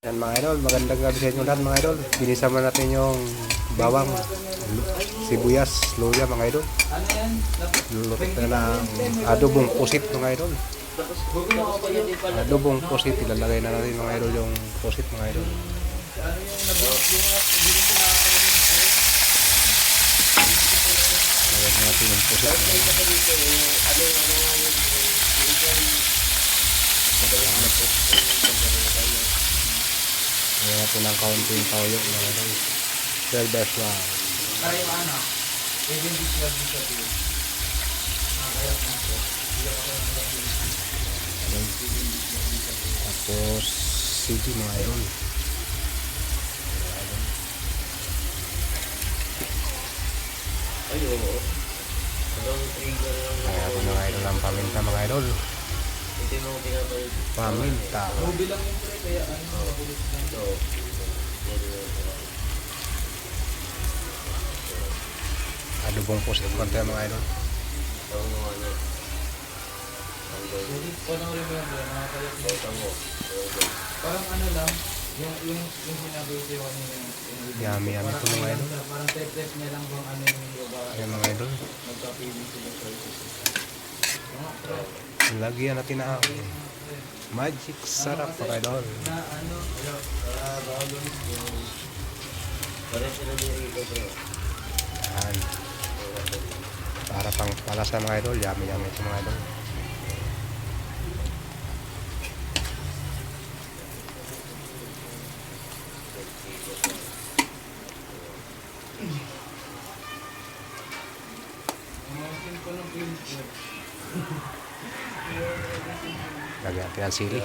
Yan mga idol, magandang gabi sa inyo lahat mga idol. Binisama natin yung bawang, sibuyas, luya mga idol. Lulutot na ng adobong pusit mga idol. Adobong pusit, ilalagay na natin mga idol yung pusit mga idol. Lagyan natin yung pusit. Lagyan natin ng kaunting toyo mga idol. Silver lang. Tapos sili mga idol. Kaya natin mga idol ang paminta mga idol. Paminta. Adobong pusit konti mga idol. Parang ano lang, yung sinabi ko yung Yummy yummy ito mga idol. parang test niya lang kung ano yung babae. Ayan mga idol. Magkapili sila sa Lagyan natin na magic sarap mga idol. na ano, bago parang sila nirito bro. Ayan. Para pang palasa mga idol. Yummy yummy ito mga idol. Lagyan natin ang sili.